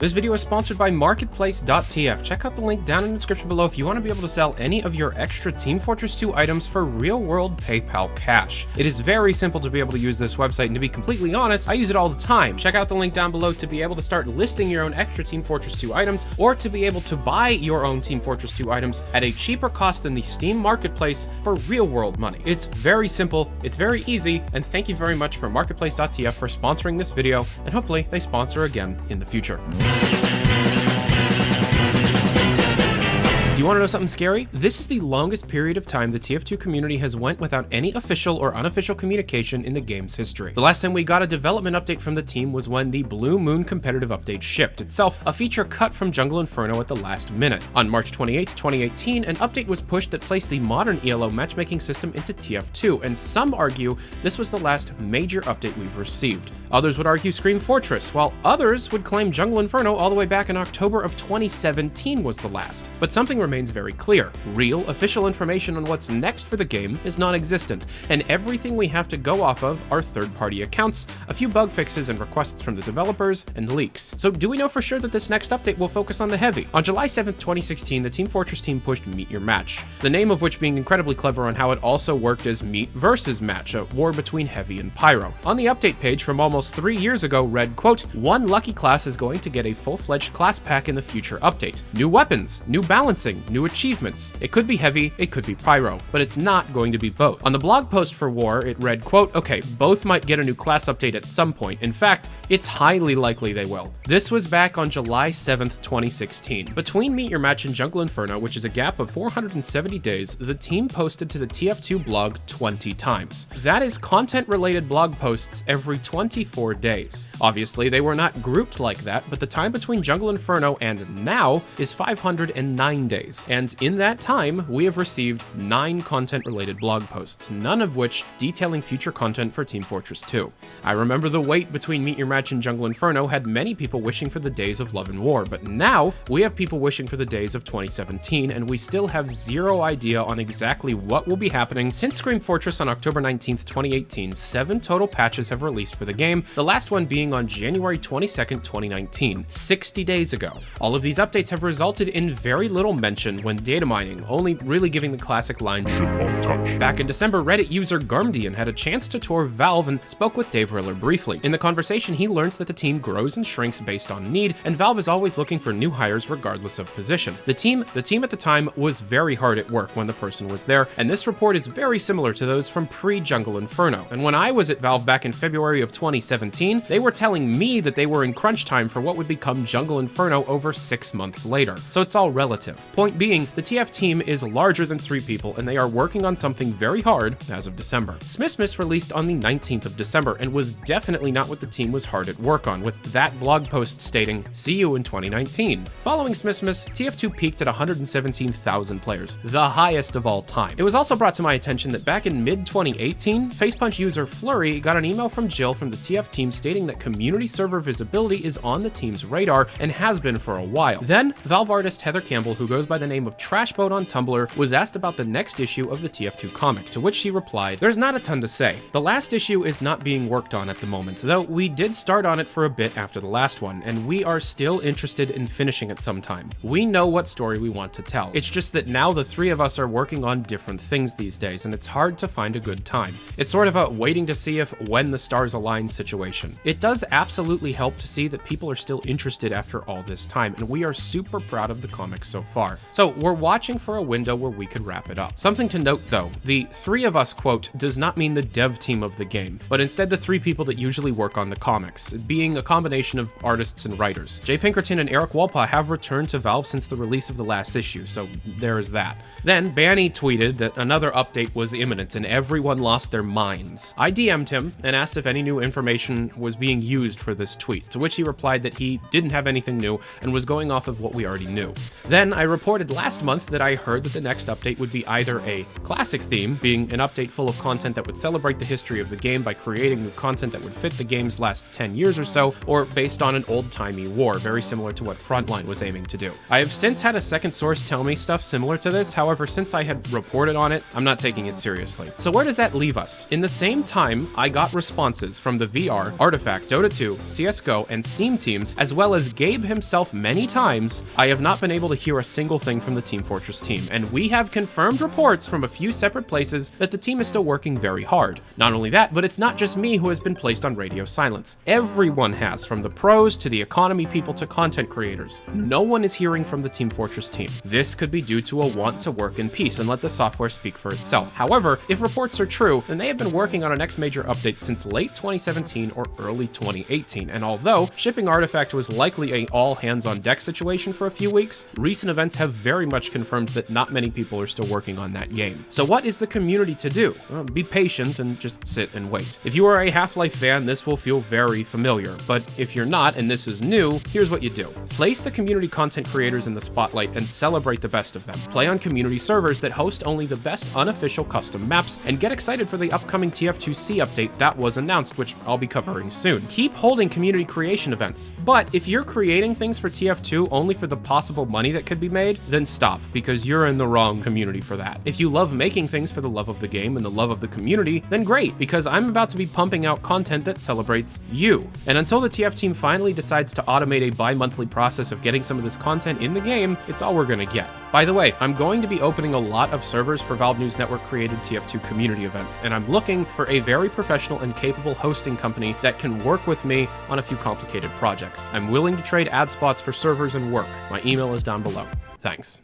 This video is sponsored by marketplace.tf. Check out the link down in the description below if you want to be able to sell any of your extra Team Fortress 2 items for real-world PayPal cash. It is very simple to be able to use this website, and to be completely honest, I use it all the time. Check out the link down below to be able to start listing your own extra Team Fortress 2 items, or to be able to buy your own Team Fortress 2 items at a cheaper cost than the Steam Marketplace for real-world money. It's very simple, it's very easy, and thank you very much for marketplace.tf for sponsoring this video, and hopefully they sponsor again in the future. Do you want to know something scary? This is the longest period of time the TF2 community has went without any official or unofficial communication in the game's history. The last time we got a development update from the team was when the Blue Moon competitive update shipped, itself a feature cut from Jungle Inferno at the last minute. On March 28, 2018, an update was pushed that placed the modern ELO matchmaking system into TF2, and some argue this was the last major update we've received. Others would argue Scream Fortress, while others would claim Jungle Inferno all the way back in October of 2017 was the last. But something remains very clear. Real, official information on what's next for the game is non-existent, and everything we have to go off of are third-party accounts, a few bug fixes and requests from the developers, and leaks. So do we know for sure that this next update will focus on the heavy? On July 7th, 2016, the Team Fortress team pushed Meet Your Match, the name of which being incredibly clever on how it also worked as Meet versus Match, a war between heavy and pyro. On the update page from almost 3 years ago read, quote, "One lucky class is going to get a full-fledged class pack in the future update. New weapons, new balancing, new achievements. It could be heavy, it could be pyro, but it's not going to be both." On the blog post for War, it read, quote, "Okay, both might get a new class update at some point. In fact, it's highly likely they will." This was back on July 7th, 2016. Between Meet Your Match and Jungle Inferno, which is a gap of 470 days, the team posted to the TF2 blog 20 times. That is content-related blog posts every 24 days. Obviously, they were not grouped like that, but the time between Jungle Inferno and now is 509 days. And in that time, we have received 9 content-related blog posts, none of which detailing future content for Team Fortress 2. I remember the wait between Meet Your Match and Jungle Inferno had many people wishing for the days of Love and War, but now we have people wishing for the days of 2017, and we still have zero idea on exactly what will be happening. Since Scream Fortress on October 19th, 2018, 7 total patches have released for the game, the last one being on January 22nd, 2019, 60 days ago. All of these updates have resulted in very little mention when data mining, only really giving the classic line, "Shitball touch." Back in December, Reddit user Garmdian had a chance to tour Valve and spoke with Dave Riller briefly. In the conversation, he learns that the team grows and shrinks based on need, and Valve is always looking for new hires regardless of position. The team at the time was very hard at work when the person was there, and this report is very similar to those from pre-Jungle Inferno. And when I was at Valve back in February of 2017, they were telling me that they were in crunch time for what would become Jungle Inferno over 6 months later. So it's all relative. Point being, the TF team is larger than 3 people, and they are working on something very hard as of December. Smissmas released on the 19th of December and was definitely not what the team was hard at work on, with that blog post stating, "See you in 2019. Following Smissmas, TF2 peaked at 117,000 players, the highest of all time. It was also brought to my attention that back in mid-2018, Facepunch user Flurry got an email from Jill from the TF team stating that community server visibility is on the team's radar and has been for a while. Then, Valve artist Heather Campbell, who goes by the name of Trashboat on Tumblr, was asked about the next issue of the TF2 comic, to which she replied, "There's not a ton to say. The last issue is not being worked on at the moment, though we did start on it for a bit after the last one, and we are still interested in finishing it sometime. We know what story we want to tell. It's just that now the 3 of us are working on different things these days, and it's hard to find a good time. It's sort of a waiting to see if when the stars align situation." It does absolutely help to see that people are still interested after all this time, and we are super proud of the comic so far. So we're watching for a window where we could wrap it up. Something to note though, the 3 of us quote does not mean the dev team of the game, but instead the 3 people that usually work on the comics, being a combination of artists and writers. Jay Pinkerton and Eric Walpa have returned to Valve since the release of the last issue, so there is that. Then Banny tweeted that another update was imminent and everyone lost their minds. I DM'd him and asked if any new information was being used for this tweet, to which he replied that he didn't have anything new and was going off of what we already knew. Then I reported last month that I heard that the next update would be either a classic theme, being an update full of content that would celebrate the history of the game by creating new content that would fit the game's last 10 years or so, or based on an old-timey war, very similar to what Frontline was aiming to do. I have since had a second source tell me stuff similar to this, however, since I had reported on it, I'm not taking it seriously. So where does that leave us? In the same time, I got responses from the VR, Artifact, Dota 2, CSGO, and Steam teams, as well as Gabe himself many times, I have not been able to hear a single thing from the Team Fortress team, and we have confirmed reports from a few separate places that the team is still working very hard. Not only that, but it's not just me who has been placed on radio silence. Everyone has, from the pros to the economy people to content creators. No one is hearing from the Team Fortress team. This could be due to a want to work in peace and let the software speak for itself. However, if reports are true, then they have been working on a next major update since late 2017 or early 2018, and although shipping Artifact was likely a all-hands-on-deck situation for a few weeks, recent events have very much confirmed that not many people are still working on that game. So what is the community to do? Well, be patient and just sit and wait. If you are a Half-Life fan, this will feel very familiar, but if you're not and this is new, here's what you do. Place the community content creators in the spotlight and celebrate the best of them. Play on community servers that host only the best unofficial custom maps, and get excited for the upcoming TF2C update that was announced, which I'll be covering soon. Keep holding community creation events, but if you're creating things for TF2 only for the possible money that could be made, then stop, because you're in the wrong community for that. If you love making things for the love of the game and the love of the community, then great, because I'm about to be pumping out content that celebrates you. And until the TF team finally decides to automate a bi-monthly process of getting some of this content in the game, it's all we're gonna get. By the way, I'm going to be opening a lot of servers for Valve News Network created TF2 community events, and I'm looking for a very professional and capable hosting company that can work with me on a few complicated projects. I'm willing to trade ad spots for servers and work. My email is down below. Thanks.